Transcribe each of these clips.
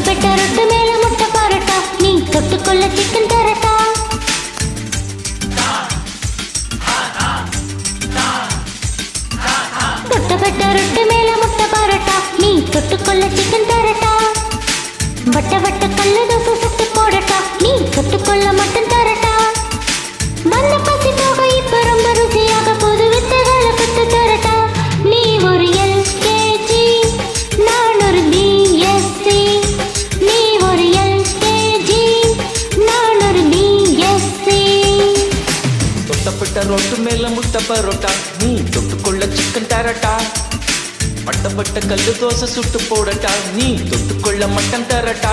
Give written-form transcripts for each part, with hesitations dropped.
பெட்ட ரொட்டு மேல முட்டை பரோட்டா நீ தொட்டுக்கொள்ள சிக்கன் தரட்டா தொட்ட பெட்ட ரொட்டு மேல முட்டை பரோட்டா நீ தொட்டுக்கொள்ள சிக்கன் தரட்டா வட்ட வட்ட கல்லு தோசை சுட்டு போடட்டா நீ தொட்டுக்கொள்ள மட்டன் தரட்டா வந்த பசி போக இப்ப ரொம்ப ருசியாக புது வித்தைகளை கத்து தரட்டா நீ ஒரு எல்கேஜி நான் ஒரு பிஎஸ்சி நீ ஒரு எல்கேஜி நான் ஒரு பிஎஸ்சி தொட்டப்பட்ட ரொட்டு மேல முட்டை பரோட்டா நீ தொட்டுக்கொள்ள சிக்கன் தரட்டா பட்டப்பட்ட கல்லு தோசை சுட்டு போடட்டா நீ தொட்டுக்கொள்ள மட்டன் தரட்டா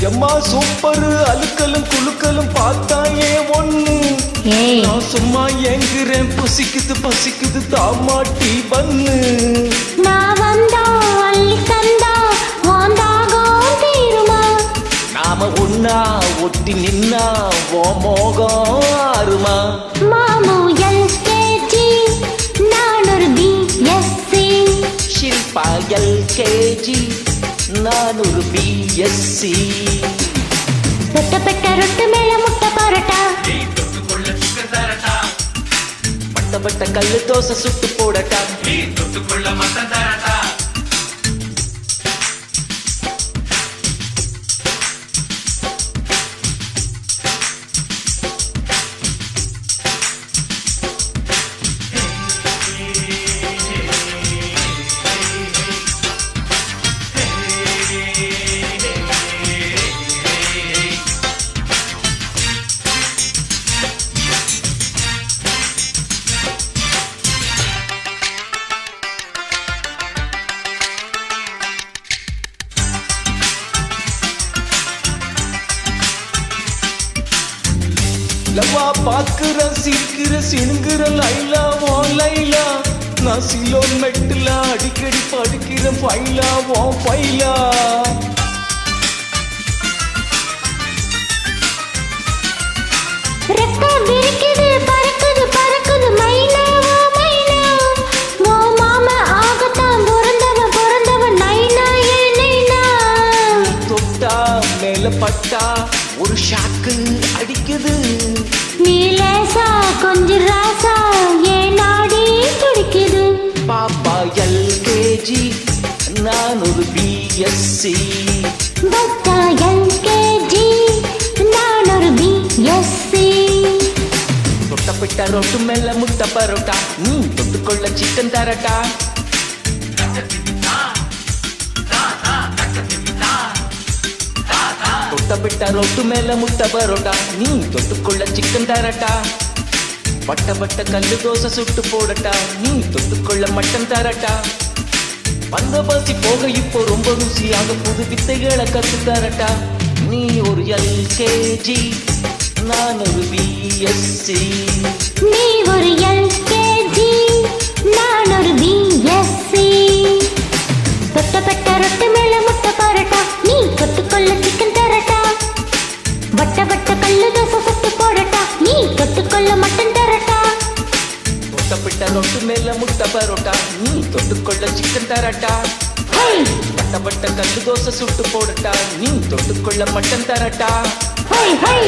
எம்மா சூப்பர் அழுக்கலும் குழுக்கலும் பார்த்தாயே ஒண்ணு நான் சும்மா ஏங்குறேன் பசிக்குது பசிக்குது தாமாட்டி பண்ணு நான் வந்தா அள்ளி தந்தா வாந்தாகம் தீருமா நாம ஒன்னா ஒட்டி நின்னா ஓ மோகம் ஆறுமா மாமு எல்கேஜி நான் ஒரு பிஎஸ்சி ஷில்பா எல்கேஜி நான் ஒரு பிஎஸ்சி தொட்டப்பட்ட ரொட்டு மேல முட்டை பரோட்டா பட்டப்பட்ட கல்லு தோசை சுட்டு போடட்டா தொட்டுக்கொள்ள மட்டன் தரட்டா லவ்வா பாக்குற சிரிக்கிற சினுங்கிற லைலா ஓ லைலா நான் சிலோன் மெட்டுல அடிக்கடி படிக்கிற ஃபைலா ஓ ஃபைலா ரெக்க விரிக்குது பறக்குது பறக்குது மைனா ஓ மைனா ஓ மாமா ஆகத்தான் பிறந்தவன் நைனா ஏ நைனா தொட்டா மேல பட்டா ஒரு ஷாக்கு அடிக்குது நீலேசா கொஞ்சம் ராசா ஏ நாடி துடிக்குது பாப்பா எல்கேஜி நான் ஒரு பிஎஸ்சி பத்தா எல்கேஜி நான் ஒரு பிஎஸ்சி தொட்டப்பட்ட ரொட்டு மேல முட்டை பரோட்டா நீ தொட்டுக்கொள்ள சிக்கன் தரட்டா தொட்டப்பட்ட ரொட்டு மேல முட்டை பரோட்டா நீ தொட்டுக்கொள்ள சிக்கன் தரட்டா பட்டப்பட்ட கல்லு தோசை சுட்டு போடட்டா நீ தொட்டுக்கொள்ள மட்டன் தரட்டா வந்த பசி போக இப்போ ரொம்ப ருசியாக புது வித்தைகளை கத்து தரட்டா நீ ஒரு எல்கேஜி நான் ஒரு பிஎஸ்சி நீ ஒரு எல்கேஜி நான் ஒரு பிஎஸ்சி தொட்டப்பட்ட ரொட்டு மேல முட்டை பரோட்டா நீ தொட்டுக்கொள்ள சிக்கன் தரட்டா வட்ட வட்ட கல்லு தோசை சுட்டு போடட்டா நீ தொட்டுக்கொள்ள மட்டன் தரட்டா தொட்டப்பட்ட ரொட்டு மேல முட்டை பரோட்டா நீ தொட்டுக்கொள்ள சிக்கன் தரட்டா பட்டப்பட்ட கல்லு தோசை சுட்டு போடட்டா நீ தொட்டுக்கொள்ள மட்டன் தரட்டா ஹை ஹை